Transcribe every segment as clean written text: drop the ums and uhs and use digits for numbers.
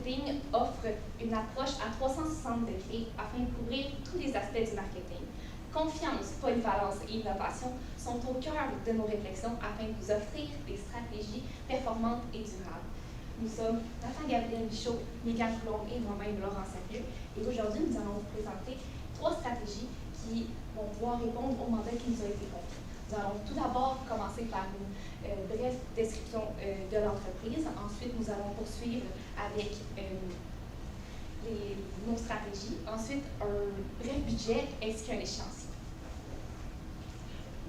marketing offre une approche à 360 degrés afin de couvrir tous les aspects du marketing. Confiance, polyvalence et innovation sont au cœur de nos réflexions afin de vous offrir des stratégies performantes et durables. Nous sommes Nathan-Gabriel Michaud, Mégane Coulombe et moi-même Laurent Sérieux. Et aujourd'hui, nous allons vous présenter 3 stratégies qui vont pouvoir répondre au mandat qui nous a été confié. Nous allons tout d'abord commencer par une brève description de l'entreprise. Ensuite, nous allons poursuivre avec nos stratégies. Ensuite, un bref budget ainsi qu'un échéancier.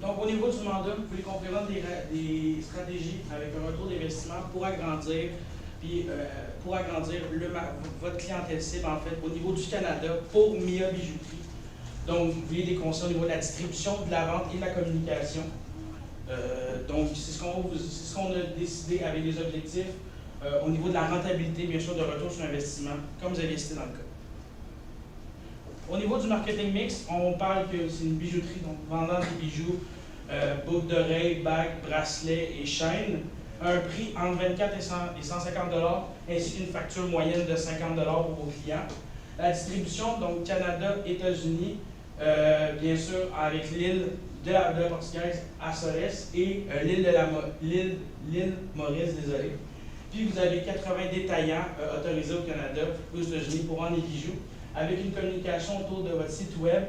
Donc, au niveau du mandat, vous pouvez complémenter des stratégies avec un retour d'investissement pour agrandir, votre clientèle cible, en fait, au niveau du Canada pour MIA Bijouterie. Donc, vous voulez des conseils au niveau de la distribution, de la vente et de la communication. Donc, c'est ce qu'on a décidé avec les objectifs au niveau de la rentabilité, bien sûr, de retour sur investissement, comme vous avez cité dans le cas. Au niveau du marketing mix, on parle que c'est une bijouterie, donc vendant des bijoux, boucles d'oreilles, bagues, bracelets et chaînes, un prix entre 24 et 150 $, ainsi qu'une facture moyenne de 50 $ pour vos clients. La distribution, donc Canada, États-Unis, bien sûr, avec l'île de la Portugaise, Açores, et l'île Maurice, désolé. Puis vous avez 80 détaillants autorisés au Canada, aux États-Unis pour vendre des bijoux, avec une communication autour de votre site web.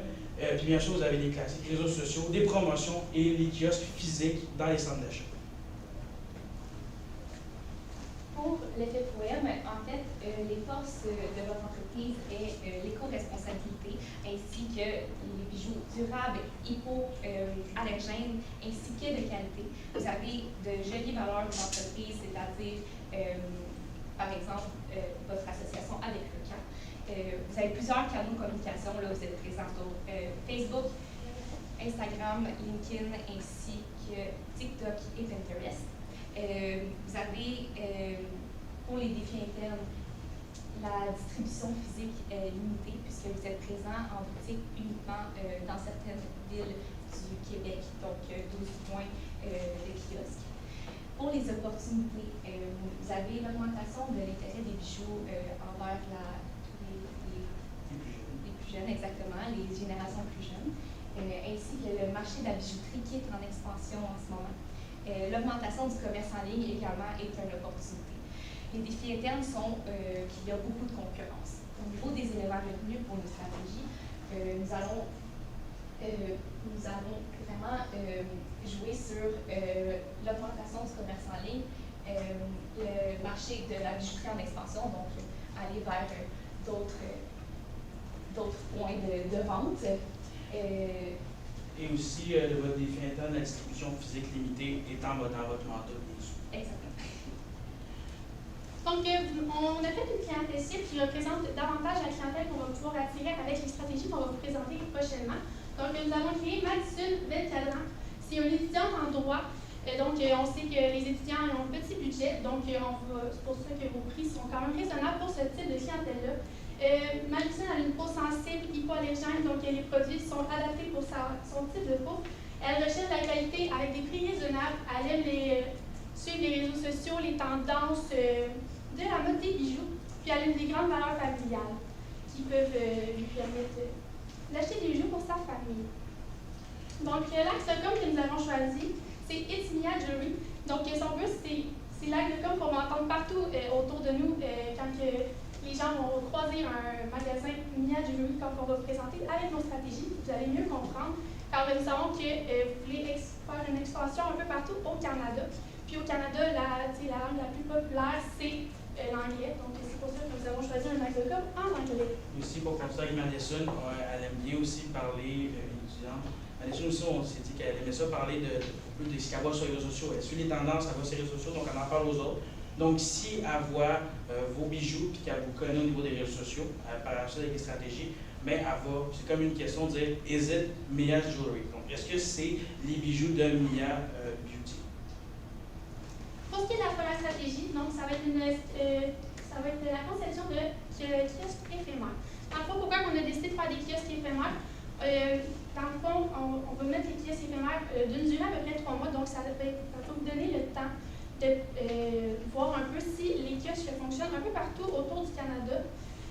Puis bien sûr, vous avez les classiques réseaux sociaux, des promotions et les kiosques physiques dans les centres d'achat. Pour l'effet poème, en fait, les forces de votre entreprise est l'éco-responsabilité ainsi que les bijoux durables, hypoallergènes ainsi que de qualité. Vous avez de jolies valeurs de l'entreprise, c'est-à-dire, par exemple, votre association avec le CAN. Vous avez plusieurs canaux de communication, là, vous êtes présents sur Facebook, Instagram, LinkedIn ainsi que TikTok et Pinterest. Vous avez, pour les défis internes, la distribution physique limitée, puisque vous êtes présent en boutique uniquement dans certaines villes du Québec, donc 12 points de kiosques. Pour les opportunités, vous avez l'augmentation de l'intérêt des bijoux envers les plus jeunes, exactement, les générations plus jeunes, ainsi que le marché de la bijouterie qui est en expansion en ce moment. L'augmentation du commerce en ligne également est une opportunité. Les défis internes sont qu'il y a beaucoup de concurrence. Au niveau des éléments retenus pour nos stratégies, nous allons vraiment jouer sur l'augmentation du commerce en ligne, le marché de la bijouterie en expansion, donc aller vers d'autres points de vente. Et aussi, votre défi interne, la distribution physique limitée étant dans votre mandat, bien sûr. Exactement. Donc, on a fait une clientèle cible qui représente davantage la clientèle qu'on va pouvoir attirer avec les stratégies qu'on va vous présenter prochainement. Donc, nous avons créé Madison Belcadran. C'est une étudiante en droit. Donc, on sait que les étudiants ont un petit budget. Donc, c'est pour ça que vos prix sont quand même raisonnables pour ce type de clientèle-là. Madison a une peau sensible, hypoallergène, donc les produits sont adaptés pour son type de peau. Elle recherche la qualité avec des prix raisonnables. Elle aime suivre les réseaux sociaux, les tendances de la mode des bijoux. Puis elle a des grandes valeurs familiales qui peuvent lui permettre d'acheter des bijoux pour sa famille. Donc, l'axe de com que nous avons choisi, c'est It's Mia Jewelry. Donc, son but, c'est l'axe de com qu'on va entendre partout autour de nous quand les gens vont croiser un magasin Mia Jewelry comme on va vous présenter avec nos stratégies. Vous allez mieux comprendre, car nous savons que vous voulez faire une expansion un peu partout au Canada. Puis au Canada, la langue la plus populaire, c'est l'anglais. Donc c'est pour ça que nous avons choisi un axe de com en anglais. Aussi, pour continuer avec Madison, elle aime bien aussi parler, étudiante. Madison aussi, on s'est dit qu'elle aimait ça parler de ce qu'elle voit sur les réseaux sociaux. Elle suit les tendances, elle voit sur les réseaux sociaux, donc elle en parle aux autres. Donc, si elle voit vos bijoux et qu'elle vous connaît au niveau des réseaux sociaux, elle parle ça avec des stratégies, mais c'est comme une question de dire « Is it Mia Jewelry ?» Donc, est-ce que c'est les bijoux de Mia Beauty? Pour ce qui est de la première stratégie, donc, ça va être la conception de kiosques éphémères. Dans le fond, pourquoi on a décidé de faire des kiosques éphémères? Dans le fond, on va mettre les kiosques éphémères d'une durée à peu près 3 mois, donc ça va vous donner le temps voir un peu si les kiosques fonctionnent un peu partout autour du Canada.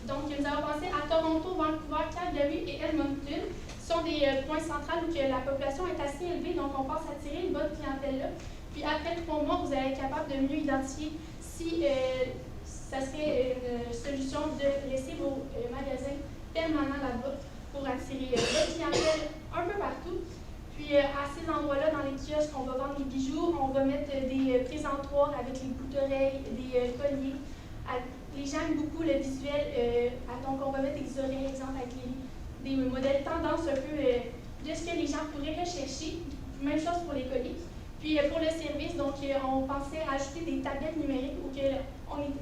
Donc, nous avons pensé à Toronto, Vancouver, Calgary et Edmonton. Ce sont des points centraux où la population est assez élevée, donc on pense attirer une bonne clientèle là. Puis après 3 mois, vous allez être capable de mieux identifier si ça serait une solution de laisser vos magasins permanents là-bas pour attirer votre clientèle un peu partout. Puis à ces endroits-là, dans les kiosques, on va vendre des bijoux, on va mettre des présentoirs avec les boucles d'oreilles, des colliers. Les gens aiment beaucoup le visuel, donc on va mettre des oreilles, exemple, avec des modèles tendance un peu de ce que les gens pourraient rechercher. Même chose pour les colis. Puis pour le service, donc on pensait ajouter des tablettes numériques où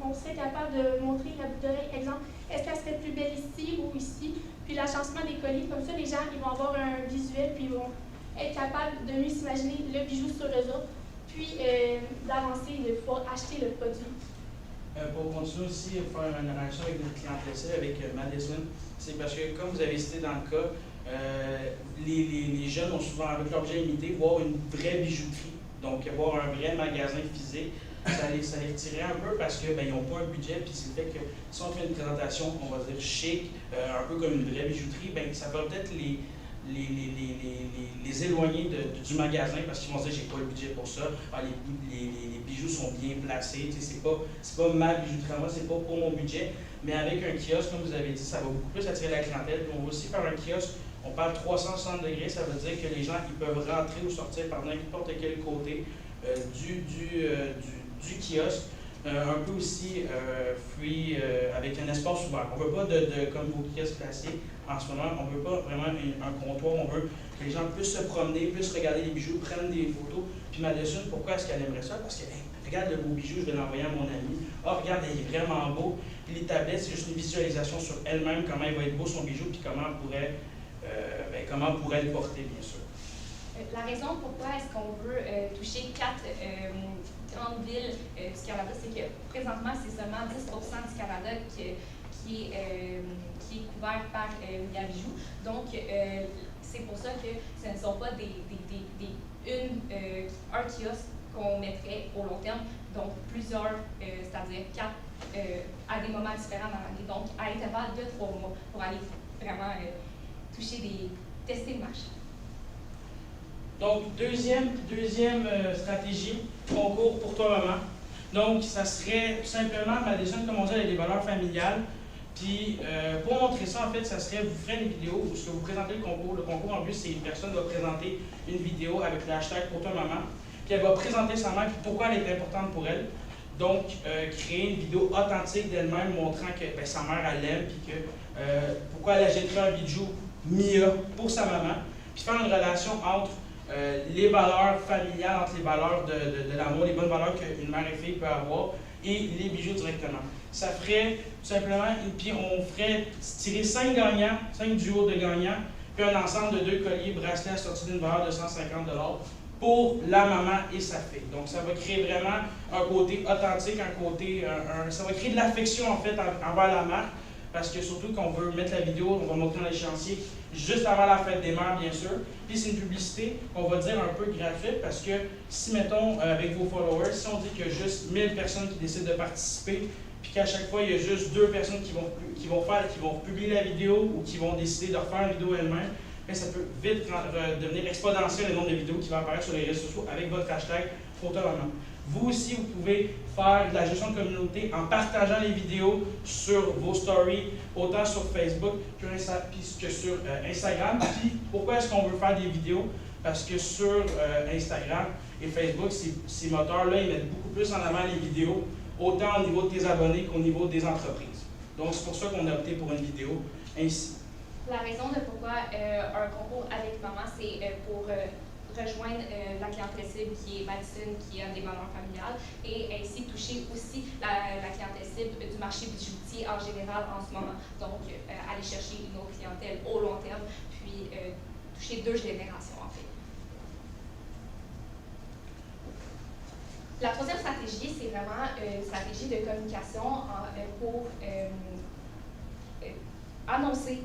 on serait capable de montrer la boucle d'oreille, exemple, est-ce qu'elle serait plus belle ici ou ici? Puis l'agencement des colis, comme ça les gens ils vont avoir un visuel, puis ils vont être capables de mieux s'imaginer le bijou sur eux autres, puis d'avancer et de pouvoir acheter le produit. Pour continuer aussi à faire une relation avec notre clientèle, avec Madison, c'est parce que, comme vous avez cité dans le cas, les jeunes ont souvent, avec l'objet imité, voir une vraie bijouterie, donc voir un vrai magasin physique, ça les retirait un peu parce qu'ils n'ont pas un budget, puis c'est le fait que si on fait une présentation, on va dire chic, un peu comme une vraie bijouterie, ben, ça va peut-être les éloigner du magasin parce qu'ils vont se dire j'ai pas le budget pour ça, les bijoux sont bien placés, c'est pas ma bijouterie à moi, c'est pas pour mon budget, mais avec un kiosque, comme vous avez dit, ça va beaucoup plus attirer la clientèle. Puis on va aussi faire un kiosque, on parle 360 degrés, ça veut dire que les gens ils peuvent rentrer ou sortir par n'importe quel côté du kiosque. Un peu aussi free, avec un espace ouvert. On ne veut pas comme vos kiosques classiques en ce moment, on ne veut pas vraiment un comptoir, on veut que les gens puissent se promener, puissent regarder les bijoux, prennent des photos. Puis Madison, pourquoi est-ce qu'elle aimerait ça? parce que regarde le beau bijou, je vais l'envoyer à mon ami. Regarde, il est vraiment beau. Puis les tablettes, c'est juste une visualisation sur elle-même, comment il va être beau son bijou, puis comment elle pourrait le porter, bien sûr. La raison pourquoi est-ce qu'on veut toucher 4 grandes villes du Canada, c'est que présentement, c'est seulement 10% du Canada qui est couvert par Via Bijoux. Donc, c'est pour ça que ce ne sont pas un kiosque qu'on mettrait au long terme, donc plusieurs, c'est-à-dire 4 à des moments différents dans l'année, donc à l'intervalle de 3 mois pour aller vraiment tester le marché. Donc, deuxième stratégie, concours pour toi, maman. Donc, ça serait tout simplement, Madison, comme on dit, avec des valeurs familiales. Puis, pour montrer ça, en fait, ça serait, vous ferez une vidéo où vous présentez le concours. Le concours, en plus, c'est une personne va présenter une vidéo avec le hashtag pour toi, maman. Puis, elle va présenter sa mère, puis pourquoi elle est importante pour elle. Donc, créer une vidéo authentique d'elle-même, montrant que sa mère, elle l'aime, puis que pourquoi elle achèterait un bijou Mia pour sa maman. Puis, faire une relation entre les valeurs familiales, entre les valeurs de l'amour, les bonnes valeurs qu'une mère et fille peut avoir, et les bijoux directement. Ça ferait tout simplement, puis on ferait tirer 5 gagnants, 5 duos de gagnants, puis un ensemble de 2 colliers bracelets assortis d'une valeur de 150 $ pour la maman et sa fille. Donc ça va créer vraiment un côté authentique, ça va créer de l'affection en fait envers la marque, parce que surtout qu'on veut mettre la vidéo, on va montrer dans l'échéancier juste avant la fête des mères, bien sûr. Puis c'est une publicité, on va dire un peu gratuite, parce que si, mettons, avec vos followers, si on dit qu'il y a juste 1000 personnes qui décident de participer, puis qu'à chaque fois, il y a juste 2 personnes qui vont publier la vidéo ou qui vont décider de refaire une vidéo elles-mêmes, bien, ça peut vite devenir exponentiel le nombre de vidéos qui vont apparaître sur les réseaux sociaux avec votre hashtag PhotoMaman. Vous aussi, vous pouvez faire de la gestion de communauté en partageant les vidéos sur vos stories, autant sur Facebook que sur Instagram. Puis, pourquoi est-ce qu'on veut faire des vidéos? Parce que sur Instagram et Facebook, ces moteurs-là, ils mettent beaucoup plus en avant les vidéos, autant au niveau de tes abonnés qu'au niveau des entreprises. Donc, c'est pour ça qu'on a opté pour une vidéo ainsi. La raison de pourquoi un concours avec maman, c'est pour rejoindre la clientèle cible qui est Madison, qui a des valeurs familiales, et ainsi toucher aussi la clientèle cible du marché bijoutier en général en ce moment. Donc, aller chercher une autre clientèle au long terme, puis toucher 2 générations en fait. La troisième stratégie, c'est vraiment une stratégie de communication pour annoncer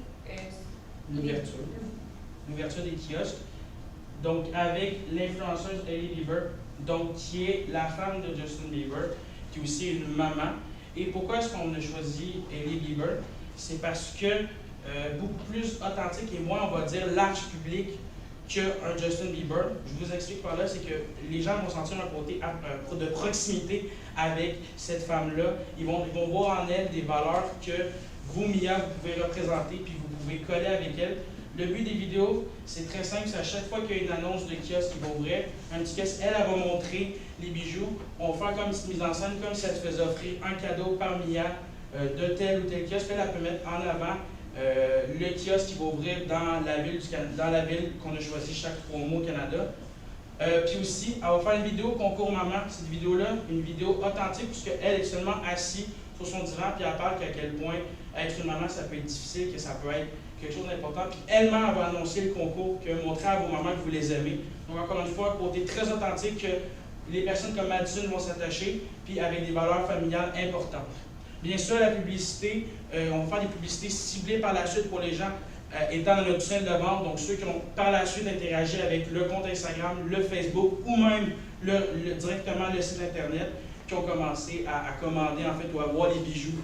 l'ouverture des kiosques. Donc, avec l'influenceuse Hailey Bieber, donc qui est la femme de Justin Bieber, qui est aussi une maman. Et pourquoi est-ce qu'on a choisi Hailey Bieber? C'est parce que beaucoup plus authentique et moins, on va dire, large public qu'un Justin Bieber. Je vous explique par là, c'est que les gens vont sentir un côté de proximité avec cette femme-là. Ils vont voir en elle des valeurs que vous, Mia, vous pouvez représenter, puis vous pouvez coller avec elle. Le but des vidéos, c'est très simple, c'est à chaque fois qu'il y a une annonce de kiosque qui va ouvrir, un petit kiosque, elle va montrer les bijoux. On va faire comme une petite mise en scène, comme si elle se faisait offrir un cadeau par Mia de tel ou tel kiosque. Elle peut mettre en avant le kiosque qui va ouvrir dans la ville qu'on a choisi chaque 3 mois au Canada. Puis aussi, elle va faire une vidéo concours maman. Cette vidéo-là, une vidéo authentique, puisqu'elle est seulement assise sur son divan, puis elle parle qu'à quel point être une maman, ça peut être difficile, que ça peut être quelque chose d'important. Puis elle-même, elle va annoncer le concours, que montrer à vos mamans que vous les aimez. Donc encore une fois, un côté très authentique que les personnes comme Madison vont s'attacher, puis avec des valeurs familiales importantes. Bien sûr, la publicité, on va faire des publicités ciblées par la suite pour les gens étant dans notre chaîne de vente, donc ceux qui ont par la suite interagi avec le compte Instagram, le Facebook ou même directement le site Internet, qui ont commencé à commander en fait ou à voir les bijoux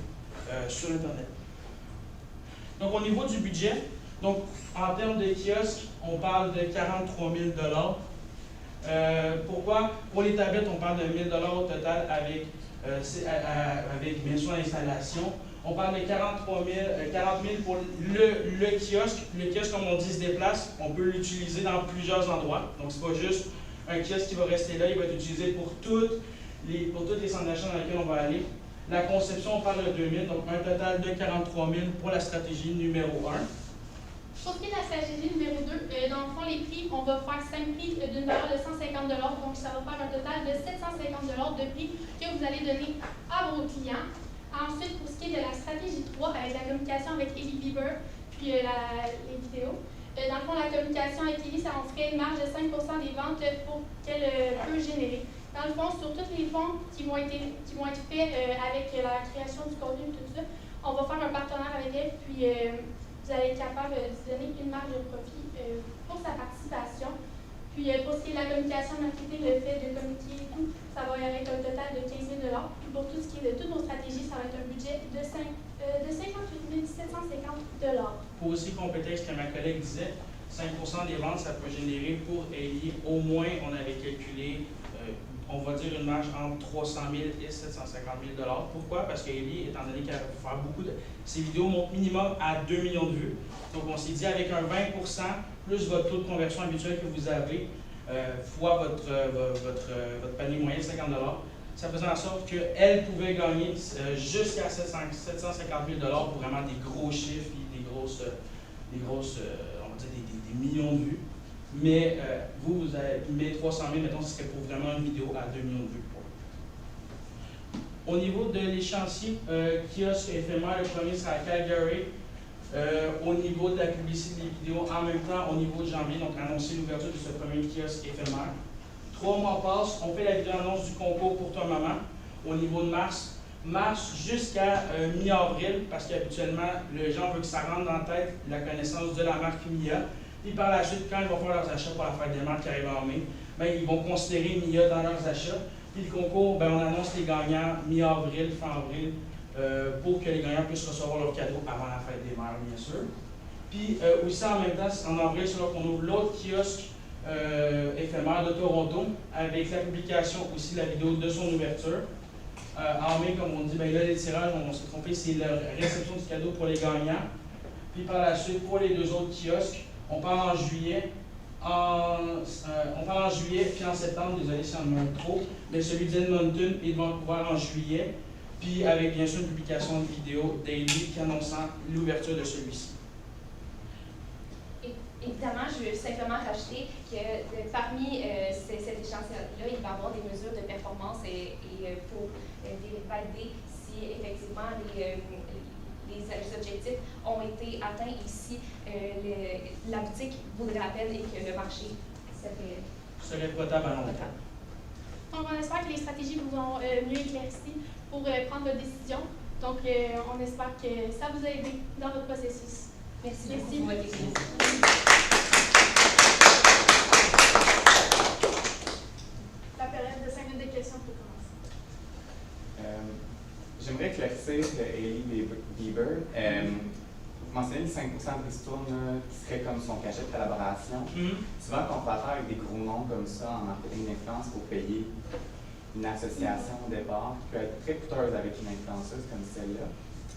sur Internet. Donc au niveau du budget, donc en termes de kiosque, on parle de 43 000 $. Pourquoi? Pour les tablettes, on parle de 1 000 $ au total avec bien sûr l'installation. On parle de 40 000 pour le kiosque. Le kiosque, comme on dit, se déplace. On peut l'utiliser dans plusieurs endroits. Donc, ce n'est pas juste un kiosque qui va rester là. Il va être utilisé pour toutes les centres d'achat dans lesquels on va aller. La conception, on parle de 2 000, donc un total de 43 000 pour la stratégie numéro 1. Pour ce qui est de la stratégie numéro 2, dans le fond, les prix, on va faire 5 prix d'une valeur de 150 $, donc ça va faire un total de 750 $ de prix que vous allez donner à vos clients. Ensuite, pour ce qui est de la stratégie 3, avec la communication avec Hailey Bieber, puis les vidéos, dans le fond, la communication avec Hailey, ça en ferait une marge de 5 % des ventes qu'elle peut générer. Dans le fond, sur tous les fonds qui vont être faits avec la création du contenu et tout ça, on va faire un partenaire avec elle, puis vous allez être capable de donner une marge de profit pour sa participation. Puis pour ce qui est de la communication marketing, le fait de communiquer et tout, ça va être un total de 15 000 $. Puis pour tout ce qui est de toutes nos stratégies, ça va être un budget de 58 750 $. Pour aussi compléter ce que ma collègue disait, 5 % des ventes, ça peut générer pour Hailey, au moins, on avait calculé, on va dire une marge entre 300 000 et 750 000 $. Pourquoi? Parce que Hailey, étant donné qu'elle va faire beaucoup de... Ses vidéos montent minimum à 2 millions de vues. Donc, on s'est dit avec un 20 % plus votre taux de conversion habituel que vous avez, fois votre panier moyen de 50 $, ça faisait en sorte qu'elle pouvait gagner jusqu'à 750 000 $ pour vraiment des gros chiffres et des grosses on va dire des millions de vues. Mais vous avez 300 000, mettons, ce serait pour vraiment une vidéo à 2 millions de vues. Au niveau de l'échéancier kiosque éphémère, le premier sera à Calgary. Au niveau de la publicité des vidéos, en même temps, au niveau de janvier, donc annoncer l'ouverture de ce premier kiosque éphémère. 3 mois passent, on fait la vidéo-annonce du concours pour toi, maman. Au niveau de mars jusqu'à mi-avril, parce qu'habituellement, les gens veulent que ça rentre dans la tête la connaissance de la marque Mia. Puis par la suite, quand ils vont faire leurs achats pour la fête des mères qui arrive en mai, bien, ils vont considérer Mia dans leurs achats. Puis le concours, bien, on annonce les gagnants mi-avril, fin avril, pour que les gagnants puissent recevoir leurs cadeaux avant la fête des mères, bien sûr. Puis aussi en même temps, en avril, c'est là qu'on ouvre l'autre kiosque éphémère de Toronto, avec la publication aussi de la vidéo de son ouverture. En mai, comme on dit, bien là, les tirages, on s'est trompé, c'est la réception du cadeau pour les gagnants. Puis par la suite, pour les 2 autres kiosques, on part en juillet. On part en juillet, puis en septembre, désolé si on en manque trop, mais celui d'Edmonton et de Vancouver en juillet, puis avec bien sûr une publication de vidéo daily qui annonçant l'ouverture de celui-ci. Évidemment, je veux simplement rajouter que parmi cet échantillon-là, il va y avoir des mesures de performance et pour valider si effectivement les objectifs ont été atteints ici, la boutique vaudrait la peine et que le marché serait potable à long terme. Donc, on espère que les stratégies vous ont mieux éclairci pour prendre votre décision. Donc, on espère que ça vous a aidé dans votre processus. Merci beaucoup pour votre question. La période J'aimerais éclaircir Hailey Bieber. Vous mentionnez les 5% de ristourne qui serait comme son cachet de collaboration. Souvent, quand on fait affaire avec des gros noms comme ça en marketing d'influence pour payer une association au départ qui peut être très coûteuse avec une influenceuse comme celle-là.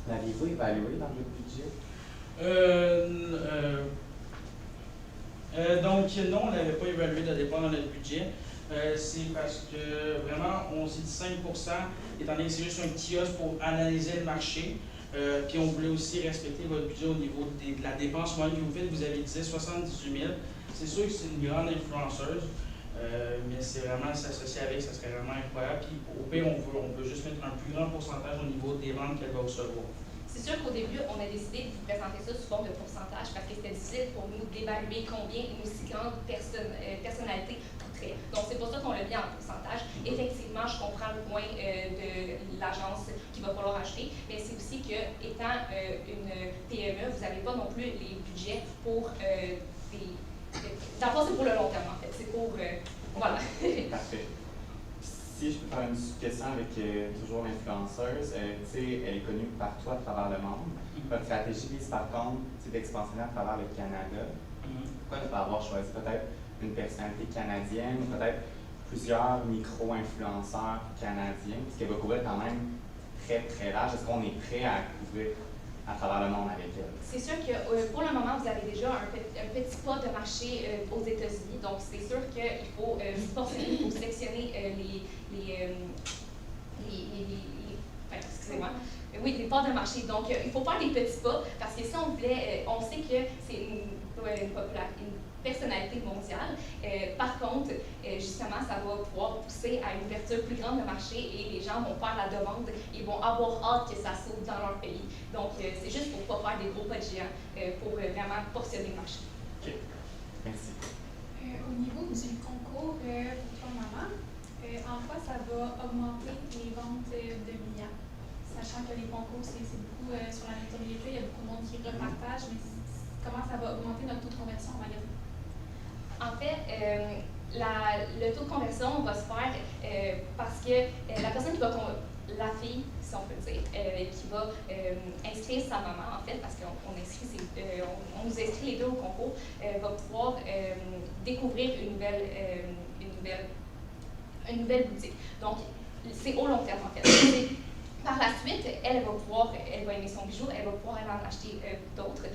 L'avez-vous évalué dans votre budget? Donc, non, on ne l'avait pas évalué de départ dans notre budget. C'est parce que vraiment, on s'est dit 5%, étant donné que c'est juste un kiosque pour analyser le marché. Puis on voulait aussi respecter votre budget au niveau de la dépense moyenne que vous faites. Vous avez dit 78 000. C'est sûr que c'est une grande influenceuse, mais c'est vraiment s'associer avec, ça serait vraiment incroyable. Puis au pire, on peut juste mettre un plus grand pourcentage au niveau des ventes qu'elle va recevoir. C'est sûr qu'au début, on a décidé de vous présenter ça sous forme de pourcentage parce que c'était difficile pour nous d'évaluer combien une aussi grande personnalité coûterait. Donc, c'est pour ça qu'on l'a mis en pourcentage. Effectivement, je comprends le point de l'agence qu'il va falloir acheter, mais c'est aussi que, étant une PME, vous n'avez pas non plus les budgets pour d'abord, c'est pour le long terme, en fait. C'est pour. Voilà. Parfait. Si je peux faire une question avec toujours l'influenceuse, elle est connue partout à travers le monde. Votre stratégie vise par contre d'expansionner à travers le Canada. Pourquoi ne pas avoir choisi peut-être une personnalité canadienne ou peut-être plusieurs micro-influenceurs canadiens, parce qu'elle va couvrir quand même très très large. Est-ce qu'on est prêt à couvrir à travers le monde avec elle? C'est sûr que pour le moment, vous avez déjà un petit pas de marché aux États-Unis. Donc, c'est sûr qu'il faut sélectionner excusez-moi. Oui, des parts de marché. Donc, il faut faire des petits pas parce que si on voulait, on sait que c'est une personnalité mondiale. Par contre, justement, ça va pouvoir pousser à une ouverture plus grande de marché et les gens vont faire la demande et vont avoir hâte que ça s'ouvre dans leur pays. Donc, c'est juste pour ne pas faire des gros pas de géants, pour vraiment portionner le marché. OK. Merci. Au niveau du concours pour toi, maman, en quoi ça va augmenter les ventes de billets? Sachant que les concours, c'est beaucoup sur la notoriété, il y a beaucoup de monde qui repartage, mais comment ça va augmenter notre taux de conversion en magasin? En fait, le taux de conversion va se faire parce que la personne qui va, la fille, si on peut dire, qui va inscrire sa maman, en fait, parce qu'on nous inscrit les deux au concours, va pouvoir découvrir une nouvelle boutique. Donc, c'est au long terme, en fait. Par la suite, elle va aimer son bijou, elle va pouvoir aller en acheter d'autres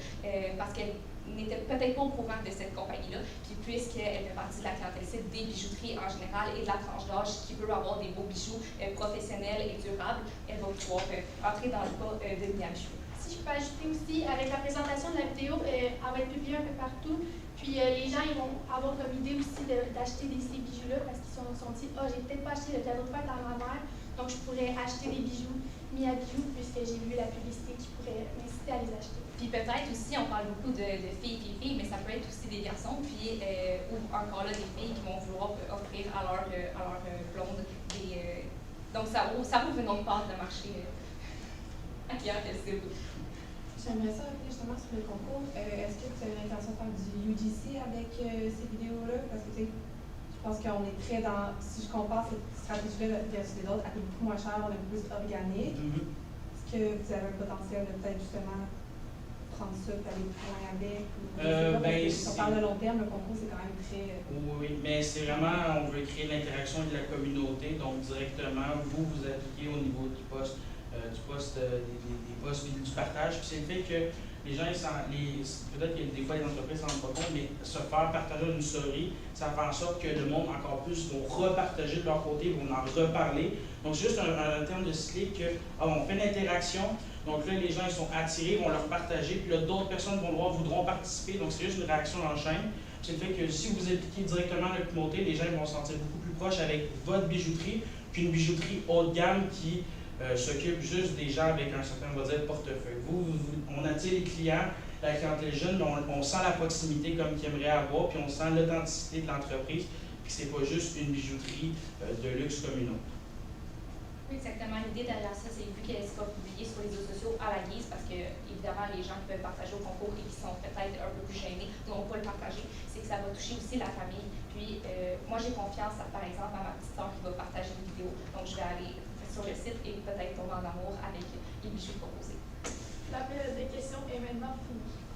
parce qu'elle n'était peut-être pas au courant de cette compagnie-là, puis puisqu'elle fait partie de la clientèle cible des bijouteries en général et de la tranche d'âge qui veut avoir des beaux bijoux professionnels et durables, elle va pouvoir entrer dans le pas de Miabijoux. Si je peux ajouter aussi, avec la présentation de la vidéo, elle va être publiée un peu partout, puis les gens ils vont avoir comme idée aussi d'acheter ces bijoux-là parce qu'ils sont dit « Ah, j'ai peut-être pas acheté le cadeau de fête à ma mère, donc je pourrais acheter des bijoux Miabijoux puisque j'ai vu la publicité qui pourrait m'inciter à les acheter. » Puis peut-être aussi, on parle beaucoup de filles, mais ça peut être aussi des garçons, puis ou encore là des filles qui vont vouloir offrir à leur blonde des. Donc ça ouvre une autre part de marché à clientèle cible. J'aimerais ça revenir justement sur le concours. Est-ce que tu as l'intention de faire du UGC avec ces vidéos-là? Parce que tu sais, je pense qu'on est très dans. Si je compare cette stratégie-là versus les autres, elle coûte beaucoup moins cher, on est plus organique. Est-ce que vous avez un potentiel de peut-être justement prendre ça et aller plus loin avec? Si on parle de long terme, le concours, c'est quand même très. Oui, mais c'est vraiment, on veut créer l'interaction de la communauté, donc directement, vous appliquez au niveau du poste, des postes du partage. Puis c'est le fait que les gens, peut-être que des fois les entreprises ne s'en rendent pas compte, mais se faire partager une story, ça fait en sorte que le monde encore plus vont repartager de leur côté, vont en reparler. Donc c'est juste un terme de cycle que on fait l'interaction. Donc là, les gens ils sont attirés, vont leur partager, puis là, d'autres personnes voudront participer. Donc c'est juste une réaction en chaîne. C'est le fait que si vous impliquez directement la communauté, les gens vont se sentir beaucoup plus proches avec votre bijouterie qu'une bijouterie haut de gamme qui s'occupe juste des gens avec un certain, on va dire, portefeuille. On attire les clients, la clientèle jeune, mais on sent la proximité comme qu'ils aimeraient avoir, puis on sent l'authenticité de l'entreprise, puis c'est pas juste une bijouterie de luxe comme une autre. Oui, exactement. L'idée derrière ça, c'est vu qu'elle ne s'est pas publiée sur les réseaux sociaux à la guise, parce que, évidemment, les gens qui peuvent partager au concours et qui sont peut-être un peu plus gênés ne vont pas le partager, c'est que ça va toucher aussi la famille. Puis, moi, j'ai confiance, par exemple, à ma petite soeur qui va partager une vidéo. Donc, je vais aller sur le site et peut-être tomber en amour avec les bijoux proposés. La période de questions est maintenant finie.